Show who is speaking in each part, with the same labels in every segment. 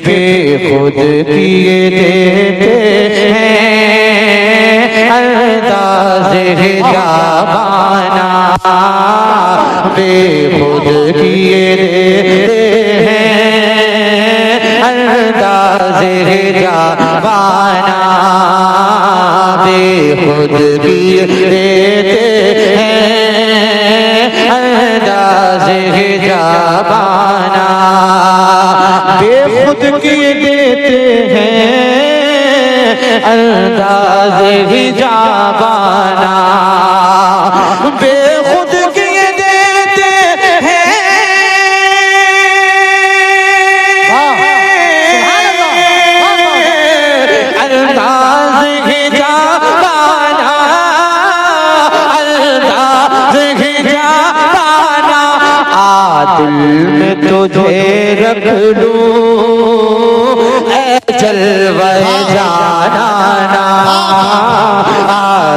Speaker 1: बेखुद किए देते हैं अंदाज़े जाबाना, बेखुद किए देते हैं अंदाज़े जाबाना, बेखुद किए देते हैं अंदाज़े जाबाना, बेखुद किए देते हैं अंदाज़े जाबाना, बेखुद किए देते हैं अंदाज़े जाबाना, अंदाज़े जाबाना, दिल में तुझे रख लूं ऐ जलवे जाना,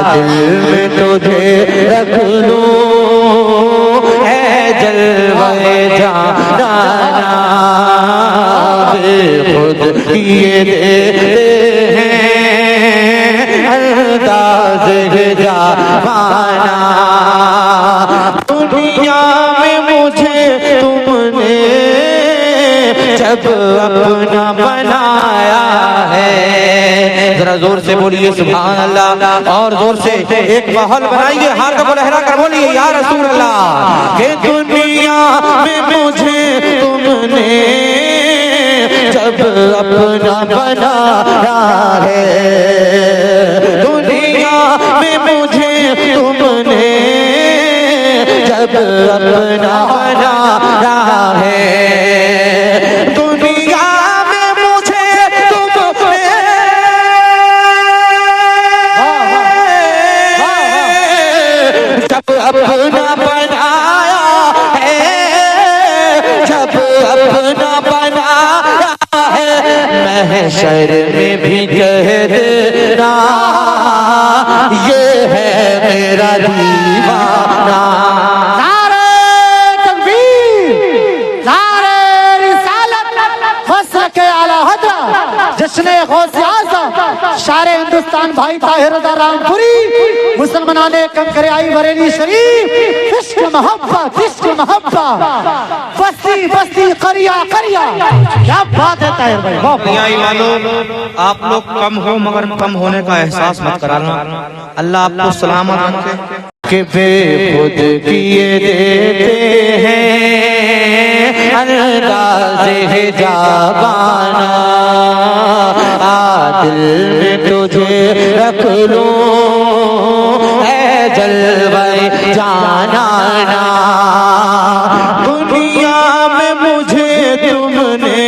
Speaker 1: दिल में तुझे रख लूं ऐ जलवे जाना, बेखुद किए देते हैं अंदाज़े जाबाना, दुनिया में मुझे तुमने जब अपना बनाया है, जरा जोर से बोलिए सुभान अल्लाह, और जोर से एक माहौल बनाइए, हाथ को लहरा कर बोलिए या रसूल अल्लाह, कि दुनिया में मुझे तुमने जब अपना बनाया है, दुनिया में मुझे तुमने जब अपना बनाया है, दुनिया में मुझे तुमने जब अपना बनाया है, जब अपना बनाया है, महशर में भी कह देना ये है मेरा दीवाना,
Speaker 2: जिसने गौसे आज़म शारे हिंदुस्तान भाई ताहिर रामपुरी, मुसलमाने कंकरे आई बरेली शरीफ, इश्क मोहब्बत बस्ती बस्ती करिया करिया, क्या बात है ताहिर भाई।
Speaker 3: वालों, आप लोग कम हो मगर कम होने का एहसास मत कराना, अल्लाह आपको सलामत रखे।
Speaker 1: कि बेखुद किए देते हैं अंदाज़े जाबाना, दिल में तुझे रख लूं ऐ जलवे जाना, दुनिया में मुझे तुमने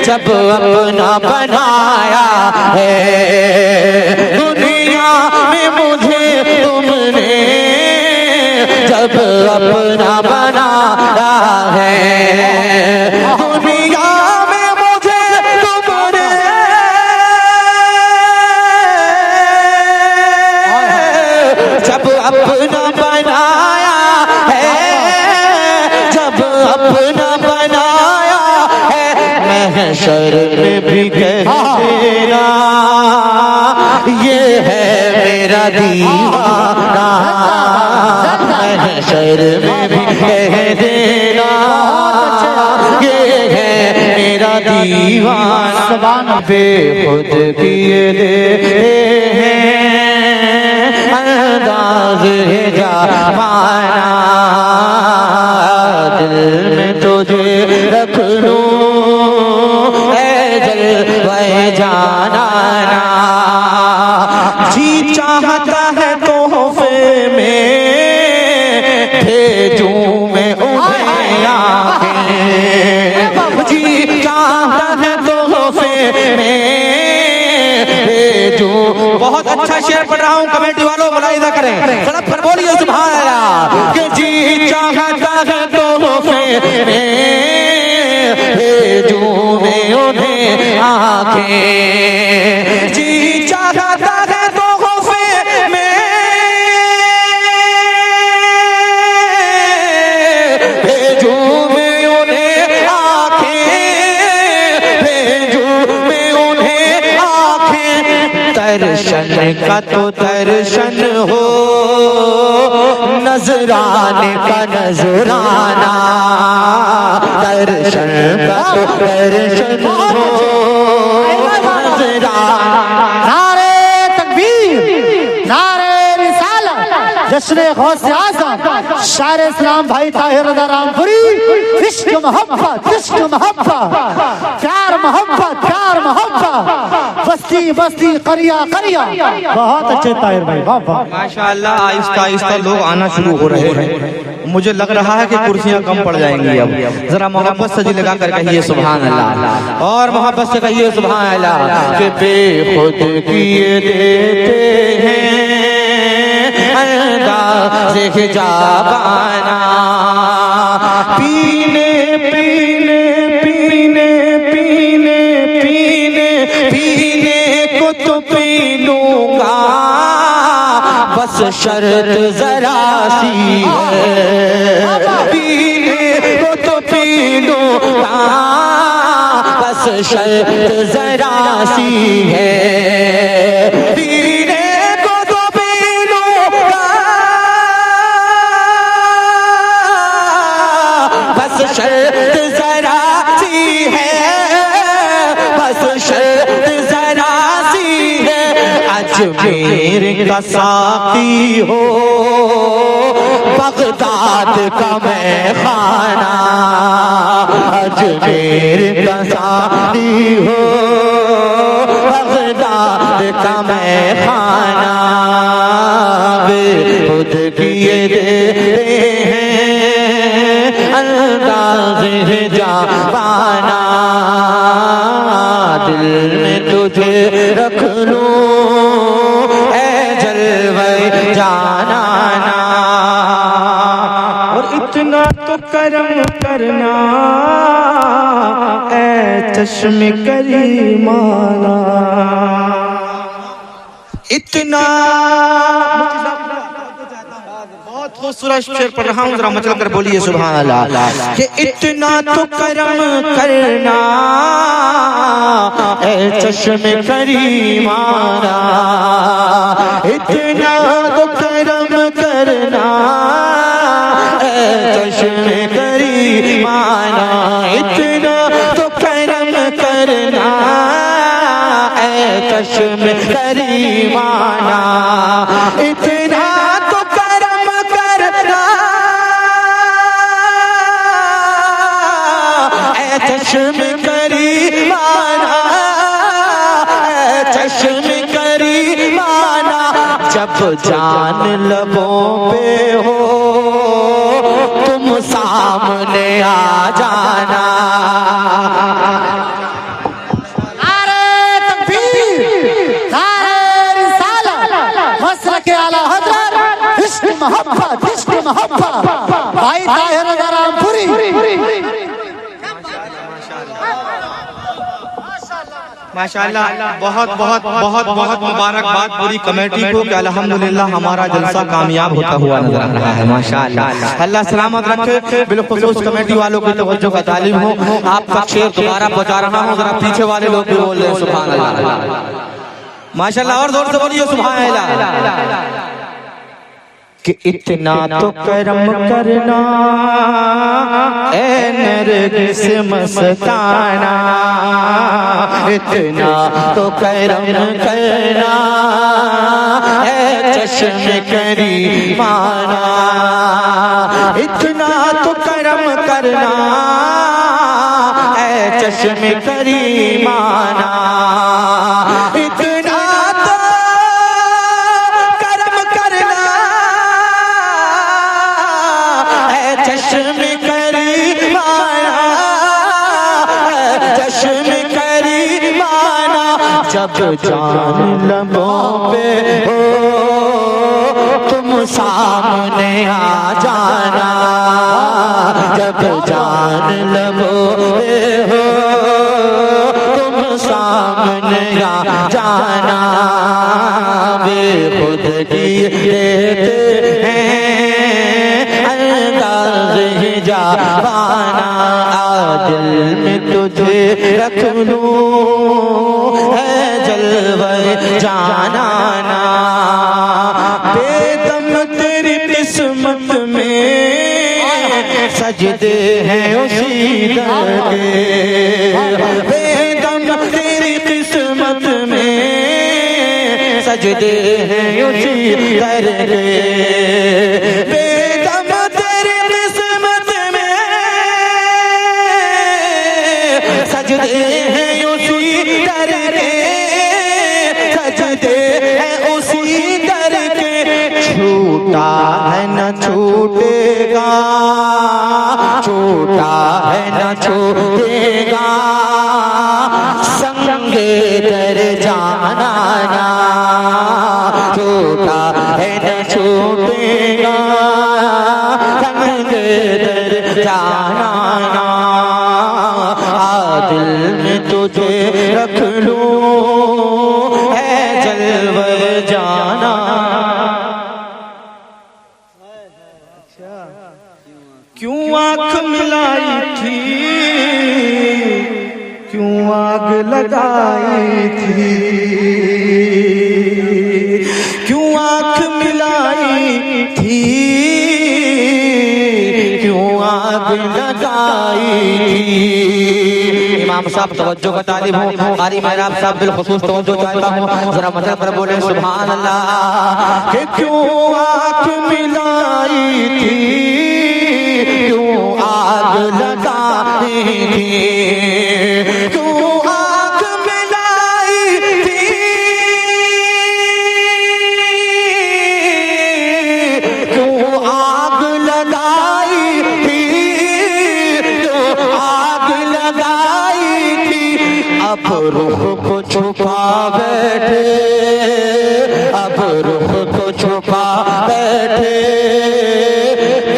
Speaker 1: जब अपना बनाया है, दुनिया में मुझे तुमने जब अपना बनाया है, दुनिया में मुझे तुमने जब अपना बनाया है, जब अपना बनाया है, महशर में भी कह देना ये है मेरा दीवाना, महशर में भी कह देना ये है मेरा दीवाना, बेखुद किए देते हैं अंदाज़े जाबाना, दिल में तुझे रख लूं ऐ जलवे जाना, जी चाहता है तोहफे में भेजूं मैं उन्हें आके, जी चाहता है तोहफे में भेजूं। बहुत अच्छा शेर पढ़ रहा हूँ, कमेटी वालों मुलाहिजा करें, सड़क पर बोलिए सुभान अल्लाह, कि जी चाहता है तोहफे में भेजूं मैं उन्हें आके, जी चाहता है तोहफे में भेजूं मैं उन्हें आके, दर्शन का तो दर्शन हो, नजराने का नजराना, दर्शन का तो दर्शन हो, नजराना।
Speaker 2: नारे तकबीर, नारे रिसालत, जश्न गौसे आज़म शायर इस्लाम भाई ताहिर रज़ा रामपुरी। इश्क मोहब्बत, इश्क मोहब्बत, प्यार मोहब्बत, प्यार मोहब्बत, बस्ती बस्ती करिया करिया। बहुत अच्छे ताहिर भाई, वाह वाह।
Speaker 3: माशाअल्लाह आहिस्ता आहिस्ता लोग आना शुरू हो रहे हैं। मुझे लग रहा है कि कुर्सियां कम पड़ जाएंगी अब। जरा मोहब्बत से जी लगा कर कहिए सुभान अल्लाह, और मोहब्बत से कहिए सुभान अल्लाह।
Speaker 1: कि बेखुद किए देते हैं अंदाज़े हिजाबाना, पीने पीने पीने पीने पीने पीने को तो पी लूंगा, बस शर्त जरा सी है, पीने को तो पी लूंगा, बस शर्त जरा सी है, पीने को तो पी लूंगा, बस शर्त जरा सी है, बस शर्त जरा सी है। अजमेर का साकी हो, बगदाद का मैं खाना, अजमेर का साकी हो, बगदाद का मैं खाना, बेखुद किए देते हैं अंदाज़े हिजाबाना, दिल में तुझे रख लूं ऐ जलवे जानाना, और इतना तो करम करना ऐ चश्मे करीमाना, इतना। बहुत खूबसूरत शेर पढ़ रहा हूँ, जरा मचल कर बोलिए सुभान अल्लाह। कि इतना तो करम करना ऐ चश्मे करीमाना, इतना तो करम करना ऐ चश्मे करीमाना, इतना तो करम करना ऐ चश्मे करीमाना, इतना तो करम करना ऐ चश्मे करीमाना, ऐ चश्मे करीमाना, जब जान लबों पे हो तुम सामने आ जाना,
Speaker 2: नारे तकबीर, नारे रिसालत, मसलक के आला हज़रत, इश्क मोहब्बत, इश्क मोहब्बत, भाई ताहिर रज़ा रामपुरी।
Speaker 3: माशाअल्लाह बहुत बहुत बहुत बहुत मुबारकबाद पूरी कमेटी को कि अल्हम्दुलिल्लाह हमारा जलसा कामयाब होता हुआ नजर आ रहा है। माशाअल्लाह, अल्लाह सलामत रखे। बिलखुसूस कमेटी वालों की तवज्जो का तालिब हो। आपका शेर दोबारा बजा रहा हूँ, जरा पीछे वाले लोग भी बोल रहे हैं सुभान अल्लाह। माशाअल्लाह, और जोर से बोलिए सुभान अल्लाह। कि इतना तो करम करना ऐ नरगिस मस्ताना, इतना तो करम करना ऐ चश्मे करीमाना, इतना तो करम करना ऐ चश्मे करीमाना, इतना तो करम करना ऐ चश्मे करीमाना, चश्मे करीमाना, जब जान लबों पे हो तुम सामने आ जाना, जब जान लबों पे हो तुम सामने आ जाना, बेखुद किए देते हैं अंदाज़े हिजाबाना, दिल में तुझे रख लूं है
Speaker 1: जलवे जानाना, बेदम तेरी किस्मत में सजदे हैं उसी दर के, बेदम तेरी किस्मत में सजदे हैं उसी दर के, बेदम तेरी किस्मत में सजदे हैं उसी दर के, सजदे हैं उसी दर के, छूटा है न छूटेगा, छूटा है न छूटेगा, संगे दर जाना ना, छूटा है न छूटेगा, संगे दर जाना ना, दिल में तुझे रख लूं है जलवे जाना। क्यों आंख मिलाई थी, क्यों आग लगाई थी, क्यों आंख मिलाई थी, क्यों आग लगाई थी। इमाम साहब तवज्जो का तालिब हूँ, कारी महराब साहब बिलखुसूस तवज्जो चाहता हूँ, जरा मतलब पर बोले सुभान अल्लाह। कि क्यों आंख मिलाई थी, क्यों आग लगाई थी, क्यों आग मिलाई थी, क्यों आग लगाई थी, क्यों आग लगाई थी। अब रुख को छुपा बैठे, अब रुख को छुपा बैठे,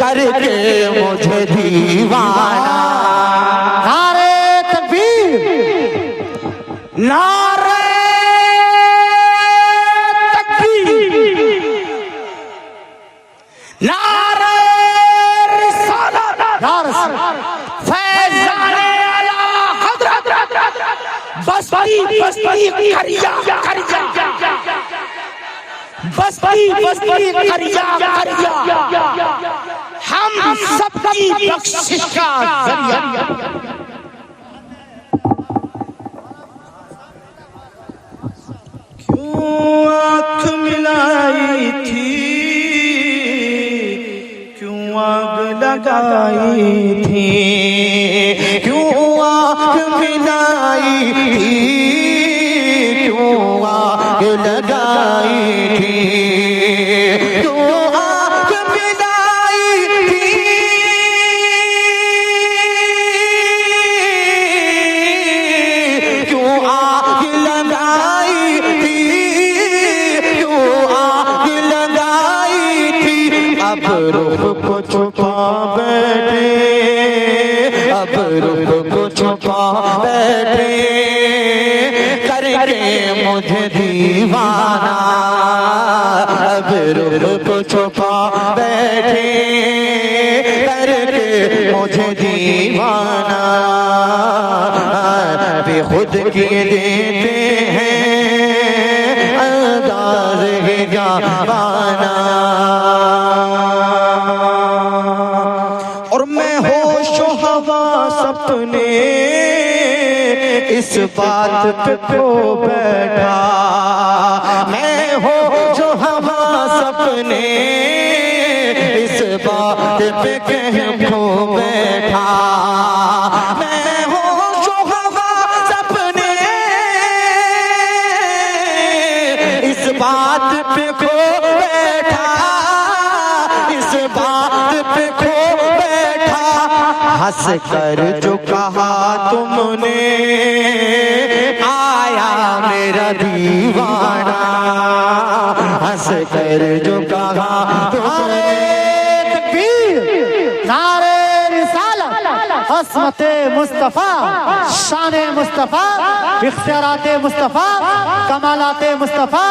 Speaker 1: करके मुझे दीवाना।
Speaker 2: नारे तकबीर,
Speaker 1: नारे तकबीर, नारे रिसालत, फैज़ाने आला हज़रत, बस्ती बस्ती करिया करिया, बस्ती बस्ती करिया करिया, हम सबकी बख्शिश का जरिया। क्यों आँख मिलाई थी, क्यों आग लगाई थी, क्यों आँख मिलाई थी, क्यों आग लगाई थी, क्यों आग मिलाई थी, क्यों आग लगाई थी, क्यों आग लगाई थी। अब रुख को छुपा बैठे, अब रुख को छुपा बैठे, करके मुझे दीवाना। अब रुख को छुपा बैठे, करके मुझे दीवाना। बेखुद किए देते हैं अंदाज़ है जाना, और मैं होशो हवास अपने इस बात पे खो बैठा, मैं होशो हवास अपने इस बात पे कहीं खो बैठा, मैं होशो हवास अपने इस बात पे खो बैठा, इस बात पे खो बैठा। हंस कर जो कहा तुमने, आया मेरा दीवाना। हंस कर जो कहा तुमने,
Speaker 2: तकबीर, नारे रिसालत, अस्मते मुस्तफा, शाने मुस्तफा, इख्तियाराते मुस्तफा, कमालाते मुस्तफा,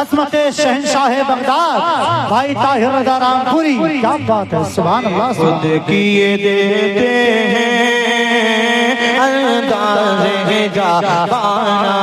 Speaker 2: अस्मते शहंशाह बगदाद भाई ताहिर रज़ा रामपुरी। क्या बात है, सुभान अल्लाह।
Speaker 1: खुद किए देते हैं अंदाज़ है जा पाना